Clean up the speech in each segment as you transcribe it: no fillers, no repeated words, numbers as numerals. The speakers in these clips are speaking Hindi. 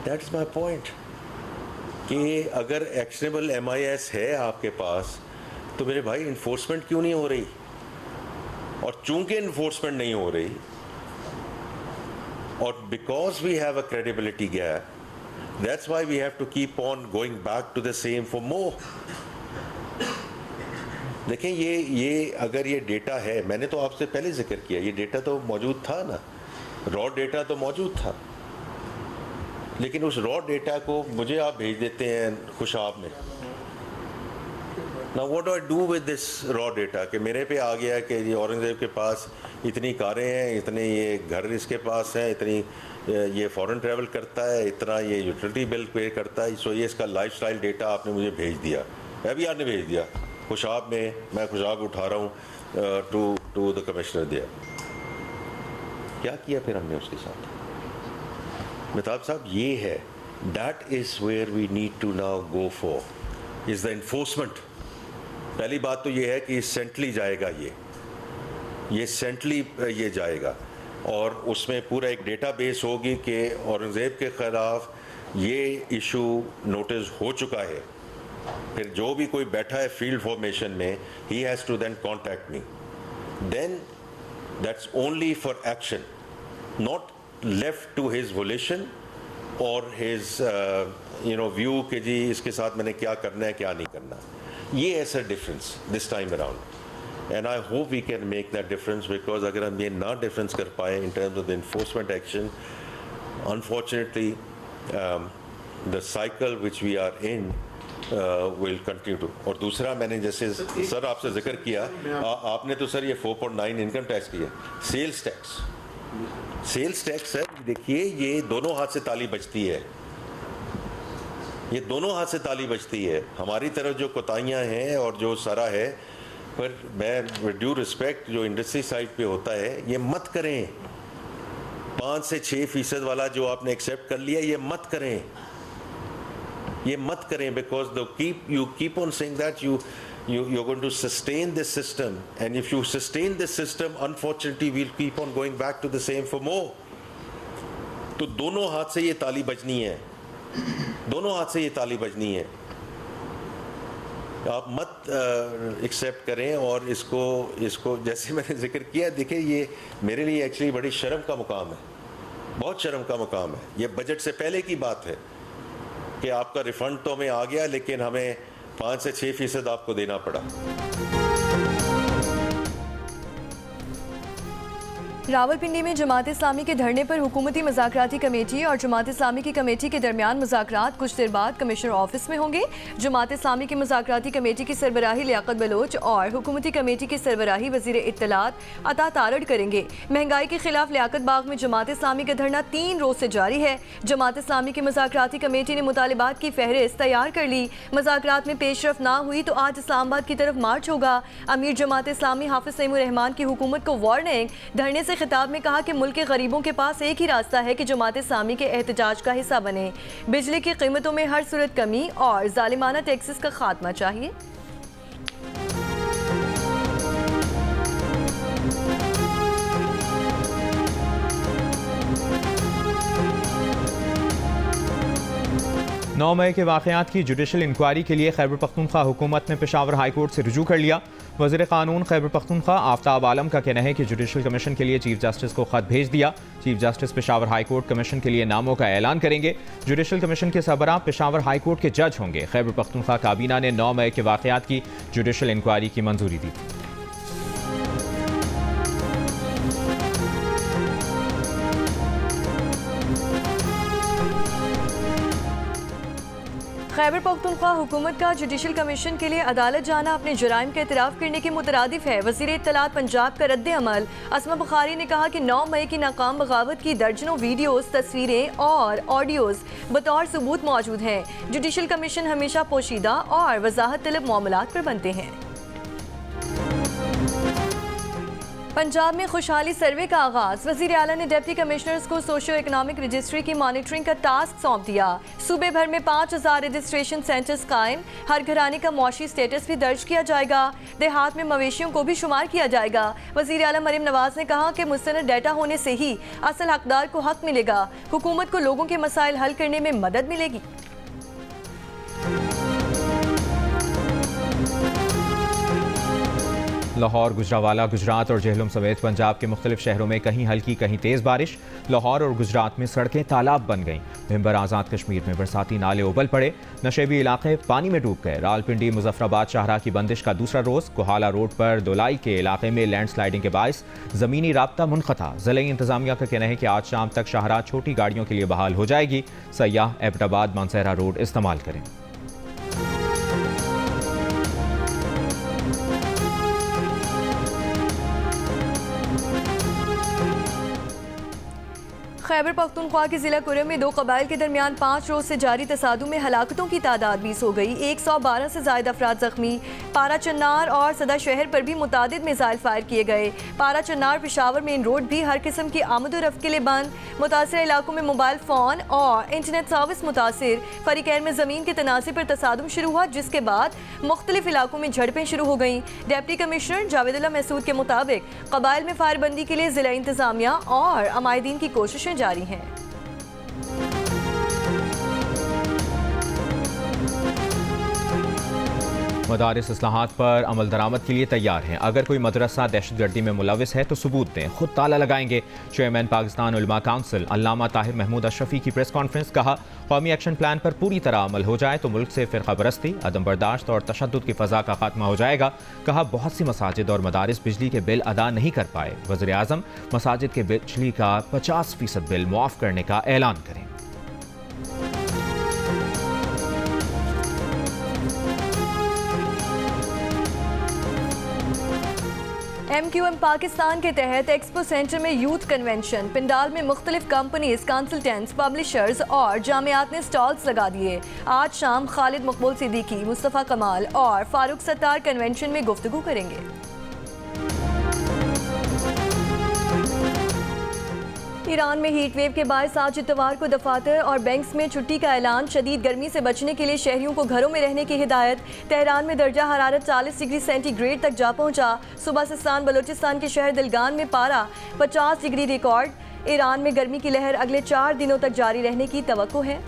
दैट्स माई पॉइंट कि अगर एक्शनेबल MIS है आपके पास तो मेरे भाई इन्फोर्समेंट क्यों नहीं हो रही? और चूंकि इन्फोर्समेंट नहीं हो रही और because we have a credibility gap, that's why we have to keep on going back to the same for more. देखें ये अगर ये डेटा है, मैंने तो आपसे पहले जिक्र किया, ये डेटा तो मौजूद था ना, रॉ डेटा तो मौजूद था, लेकिन उस रॉ डेटा को मुझे आप भेज देते हैं खुशाब में। Now what do I do with this raw data कि मेरे पे आ गया कि ये औरंगज़ेब के पास इतनी कारें हैं, इतने ये घर इसके पास हैं, इतनी ये फॉरेन ट्रैवल करता है, इतना ये यूटिलिटी बिल पे करता है, सो ये इसका लाइफस्टाइल डेटा आपने मुझे भेज दिया, अभी आपने भेज दिया खुशाब में, मैं खुशाब उठा रहा हूँ टू द कमिश्नर दिया। क्या किया फिर हमने उसके साथ? मेहताब साहब, ये है, that is where we need to now go for is the enforcement. पहली बात तो ये है कि सेंट्रली जाएगा, ये सेंट्रली ये जाएगा और उसमें पूरा एक डेटाबेस होगी कि औरंगज़ेब के ख़िलाफ़ ये इशू नोटिस हो चुका है। फिर जो भी कोई बैठा है फील्ड फॉर्मेशन में, he has to then contact me, then that's only for action, not left to his volition और हिज व्यू कि जी इसके साथ मैंने क्या करना है क्या नहीं करना। ये ऐसा difference this time around, and I hope we can make that difference, because अगर हम ये ना डिफरेंस कर पाए in terms of the enforcement action, unfortunately the cycle which we are in will continue to. और दूसरा, मैंने जैसे सर आपसे जिक्र किया, आपने तो सर ये 4.9 इनकम टैक्स किया, सेल्स टैक्स सर देखिए, ये दोनों हाथ से ताली बजती है, ये दोनों हाथ से ताली बजती है। हमारी तरफ जो कोताहियाँ हैं और जो सारा है, पर मैं विद ड्यू रिस्पेक्ट जो इंडस्ट्री साइड पे होता है, ये मत करें। 5 से 6% वाला जो आपने एक्सेप्ट कर लिया, ये मत करें, ये मत करें, because you keep on saying that you're going to sustain this system, and if you sustain this system, unfortunately we'll keep on going back to the same for more। तो दोनों हाथ से ये ताली बजनी है, दोनों हाथ से ये ताली बजनी है। आप मत एक्सेप्ट करें और इसको जैसे मैंने जिक्र किया, देखिए ये मेरे लिए एक्चुअली बड़ी शर्म का मुकाम है, बहुत शर्म का मुकाम है। ये बजट से पहले की बात है कि आपका रिफंड तो हमें आ गया, लेकिन हमें 5 से 6% आपको देना पड़ा। रावलपिंडी में जमात इस्लामी के धरने पर हुकूमती मुज़ाकराती कमेटी और जमात इस्लामी की कमेटी के दरमियान मुज़ाकरात कुछ देर बाद कमिश्नर ऑफिस में होंगे। जमात इस्लामी की मुज़ाकराती कमेटी की सरबराही लियाकत बलोच और हुकूमती कमेटी की सरबराही वज़ीर इत्तलात अता तारड़ करेंगे। महंगाई के खिलाफ लियाकत बाग में जमात इस्लामी का धरना 3 रोज़ से जारी है। जमात इस्लामी की मुज़ाकराती कमेटी ने मुतालिबात की फहरिस्त तैयार कर ली। मुज़ाकरात में पेशरफ ना हुई तो आज इस्लामाबाद की तरफ मार्च होगा। अमीर जमात इस्लामी हाफिज सईमुर रहमान की हुकूमत को वार्निंग। धरने से खिताब में कहा कि मुल्क के गरीबों के पास एक ही रास्ता है कि जमात इस्लामी के एहतजाज का हिस्सा बने। बिजली की कीमतों में हर सूरत कमी और जालिमाना टैक्सेस का खात्मा चाहिए। नौ मई के वाक़यात की जुडिशल इंक्वायरी के लिए खैबर पख्तूनख्वा हुकूमत ने पेशावर हाई कोर्ट से रुजू कर लिया। वज़ीर क़ानून खैबर पख्तूनख्वा आफ्ताब आलम का कहना है कि जुडिशल कमीशन के लिए चीफ जस्टिस को खत भेज दिया। Chief justice Peshawar high court commission के लिए नामों का ऐलान करेंगे। जुडिशल कमीशन के सरबराह पेशावर हाई कोर्ट के जज होंगे। खैबर पख्तूनख्वा काबीना ने 9 मई के वाक़यात की जुडिशल इंक्वायरी की मंजूरी दी। खैबर पख्तूनख्वा हुकूमत का जुडिशल कमीशन के लिए अदालत जाना अपने जराइम का एतराफ़ करने के मुतरादिफ है। वज़ीर इत्तलात पंजाब का रद्द अमल। असमा बुखारी ने कहा कि 9 मई की नाकाम बगावत की दर्जनों वीडियोज़, तस्वीरें और ऑडियोज़ बतौर सबूत मौजूद हैं। जुडिशल कमीशन हमेशा पोशीदा और वजाहत तलब मामलात पर बनते हैं। पंजाब में खुशहाली सर्वे का आगाज। वजीर आला ने डिप्टी कमिश्नर्स को सोशियो इकोनॉमिक रजिस्ट्री की मॉनिटरिंग का टास्क सौंप दिया। सूबे भर में 5000 रजिस्ट्रेशन सेंटर्स कायम। हर घराने का मुआशी स्टेटस भी दर्ज किया जाएगा। देहात में मवेशियों को भी शुमार किया जाएगा। वजीर आला मरियम नवाज ने कहा कि मुस्तनद डाटा होने से ही असल हकदार को हक मिलेगा। हुकूमत को लोगों के मसाइल हल करने में मदद मिलेगी। लाहौर, गुजरावाला, गुजरात और जेहलम समेत पंजाब के मुख्तलिफ शहरों में कहीं हल्की कहीं तेज़ बारिश। लाहौर और गुजरात में सड़कें तालाब बन गईं। भिंबर आज़ाद कश्मीर में बरसाती नाले उबल पड़े। नशेबी इलाके पानी में डूब गए। रावलपिंडी मुजफ्फराबाद शाहराह की बंदिश का दूसरा रोज़। कोहाला रोड पर दोलाई के इलाके में लैंडस्लाइडिंग के बायस ज़मीनी राब्ता मुनक़ता। ज़िले इंतज़ामिया का कहना है कि आज शाम तक शाहराह छोटी गाड़ियों के लिए बहाल हो जाएगी। सयाह एबटाबाद मानसहरा रोड इस्तेमाल करें। खैबर पख्तूनख्वा के जिला कुरम में दो कबाइल के दरमियान 5 रोज से जारी तसादुम में हलाकतों की तादाद 20 हो गई। 112 से ज्यादा अफराद जख्मी। पारा चन्नार और सदा शहर पर भी मुतादिद मिसाइल फायर किए गए। पारा चन्नार पेशावर मेन रोड भी हर किस्म की आमद रफ्त के लिए बंद। मुतासर इलाकों में मोबाइल फ़ोन और इंटरनेट सर्विस मुतासर। फरीकैन में ज़मीन के तनाज़े पर तसादुम शुरू हुआ, जिसके बाद मुख्तलिफ इलाकों में झड़पें शुरू हो गईं। डिप्टी कमिश्नर जावेदुल्लाह महसूद के मुताबिक कबाइल में फायरबंदी के लिए ज़िला इंतज़ामिया और अमायदीन की कोशिशें जारी हैं। मदारिस इस्लाहात पर अमल दरामद के लिए तैयार हैं। अगर कोई मदरसा दहशतगर्दी में मुलविस है तो सबूत दें, खुद ताला लगाएंगे। चेयरमैन पाकिस्तान उलमा काउंसिल अल्लामा ताहिर महमूद अशरफी की प्रेस कॉन्फ्रेंस। कहा, कौमी एक्शन प्लान पर पूरी तरह अमल हो जाए तो मुल्क से फ़िरका परस्ती, अदम बर्दाश्त और तशद्दुद की फ़ज़ा का खात्मा हो जाएगा। कहा, बहुत सी मसाजिद और मदारिस बिजली के बिल अदा नहीं कर पाए। वज़ीर आज़म मसाजिद के बिजली का 50% बिल मुआफ़ करने का ऐलान करें। MQM पाकिस्तान के तहत एक्सपो सेंटर में यूथ कन्वेंशन। पिंडाल में मुख्तलिफ कंपनीज, कंसल्टेंट्स, पब्लिशर्स और जामियात ने स्टॉल्स लगा दिए। आज शाम खालिद मकबूल सिद्दीकी, मुस्तफ़ा कमाल और फारूक सत्तार कन्वेंशन में गुफ्तगू करेंगे। ईरान में हीट वेव के बायस आज इतवार को दफातर और बैंक्स में छुट्टी का ऐलान। शदीद गर्मी से बचने के लिए शहरियों को घरों में रहने की हिदायत। तेहरान में दर्जा हरारत 40 डिग्री सेंटीग्रेड तक जा पहुंचा। सूबासिस्तान बलोचिस्तान के शहर दिलगान में पारा 50 डिग्री रिकॉर्ड। ईरान में गर्मी की लहर अगले 4 दिनों तक जारी रहने की तवक्को है।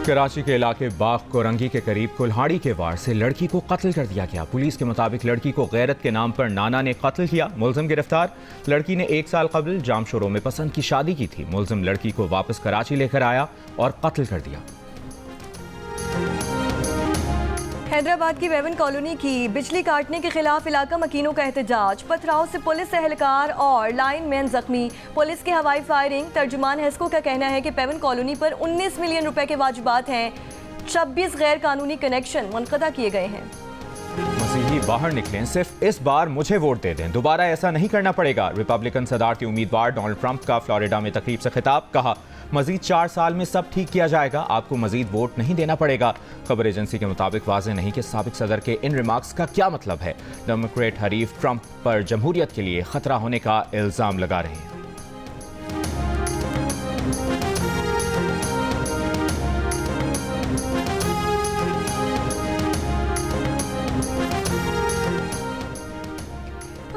कराची के इलाके बाग कोरंगी के करीब कुल्हाड़ी के वार से लड़की को कत्ल कर दिया गया। पुलिस के मुताबिक लड़की को गैरत के नाम पर नाना ने कत्ल किया। मुलजिम गिरफ्तार। लड़की ने 1 साल कबल जामशोरों में पसंद की शादी की थी। मुलजिम लड़की को वापस कराची लेकर आया और कत्ल कर दिया। हैदराबाद की वेवन कॉलोनी की बिजली काटने के खिलाफ इलाका मकीनों का एहतजाज। पथराव से पुलिस एहलकार और लाइनमैन जख्मी। पुलिस की हवाई फायरिंग। तर्जुमान हेस्को का कहना है कि पेवन कॉलोनी पर 19 मिलियन रुपए के वाजिबात हैं। 26 गैर कानूनी कनेक्शन मुनक़ता किए गए हैं। मसीही बाहर निकलें, सिर्फ इस बार मुझे वोट दे दें, दोबारा ऐसा नहीं करना पड़ेगा। रिपब्लिकन सदारती उम्मीदवार डोनाल्ड ट्रंप का फ्लोरिडा में तकरीब से खिताब। कहा, मजीद 4 साल में सब ठीक किया जाएगा, आपको मजीद वोट नहीं देना पड़ेगा। खबर एजेंसी के मुताबिक वाज़ेह नहीं कि साबिक सदर के इन रिमार्क्स का क्या मतलब है। डेमोक्रेट हरीफ ट्रंप पर जमहूरियत के लिए खतरा होने का इल्ज़ाम लगा रहे हैं।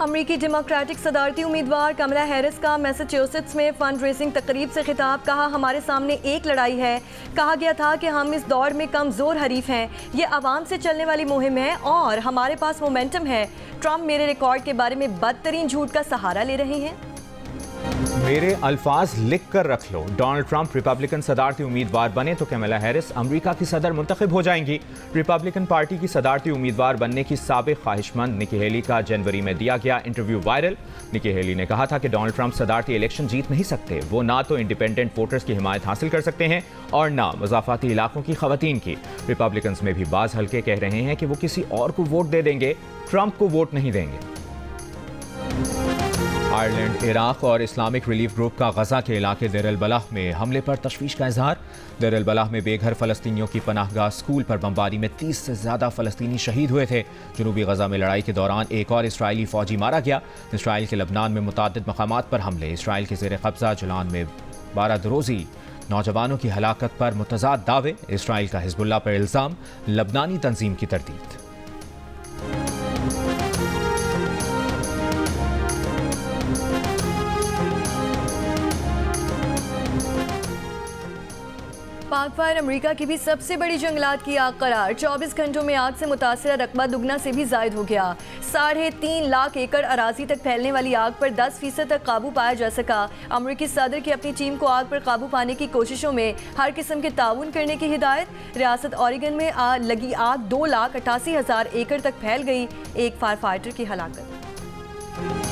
अमरीकी डेमोक्रेटिक सदारती उम्मीदवार कमला हैरिस का मैसाचुसेट्स में फंड रेजिंग तकरीब से खिताब। कहा, हमारे सामने एक लड़ाई है। कहा गया था कि हम इस दौर में कमज़ोर हरीफ हैं। ये आवाम से चलने वाली मुहिम है और हमारे पास मोमेंटम है। ट्रंप मेरे रिकॉर्ड के बारे में बदतरीन झूठ का सहारा ले रहे हैं। मेरे अल्फाज लिख कर रख लो। डोनाल्ड ट्रंप रिपब्लिकन सदारती उम्मीदवार बने तो कमला हैरिस अमेरिका की सदर मुंतखब हो जाएंगी। रिपब्लिकन पार्टी की सदारती उम्मीदवार बनने की साबिक ख्वाहिशमंद निकी हेली का जनवरी में दिया गया इंटरव्यू वायरल। निकी हेली ने कहा था कि डोनाल्ड ट्रंप सदारती इलेक्शन जीत नहीं सकते। वो ना तो इंडिपेंडेंट वोटर्स की हिमायत हासिल कर सकते हैं और ना मज़ाफ़ाती इलाकों की खवातीन की। रिपब्लिकन में भी बाज़ हल्के कह रहे हैं कि वो किसी और को वोट दे देंगे, ट्रंप को वोट नहीं देंगे। आयरलैंड, इराक और इस्लामिक रिलीफ ग्रुप का गजा के इलाके देर अल बलाह में हमले पर तशवीश का इजहार। देर अल बलाह में बेघर फ़लस्तीनियों की पनाहगाह स्कूल पर बमबारी में 30 से ज़्यादा फ़लस्तीनी शहीद हुए थे। जनूबी गजा में लड़ाई के दौरान एक और इसराइली फ़ौजी मारा गया। इसराइल के लबनान में मुतादिद मकामात पर हमले। इसराइल के ज़ेर कब्ज़ा जुलान में 12 दरोज़ी नौजवानों की हलाकत पर मुतज़ाद दावे। इसराइल का हिज़्बुल्लाह पर इल्ज़ाम, लबनानी तंजीम की तरदीद। पाक फायर अमेरिका की भी सबसे बड़ी जंगलात की आग करार। 24 घंटों में आग से मुतासरा रकबा दुगना से भी जायद हो गया। 3.5 लाख एकड़ अराजी तक फैलने वाली आग पर 10% तक काबू पाया जा सका। अमेरिकी सदर की अपनी टीम को आग पर काबू पाने की कोशिशों में हर किस्म के ताउन करने की हिदायत। रियासत ऑरिगन में लगी आग 2,88,000 एकड़ तक फैल गई। एक फायर फाइटर की हलाकत।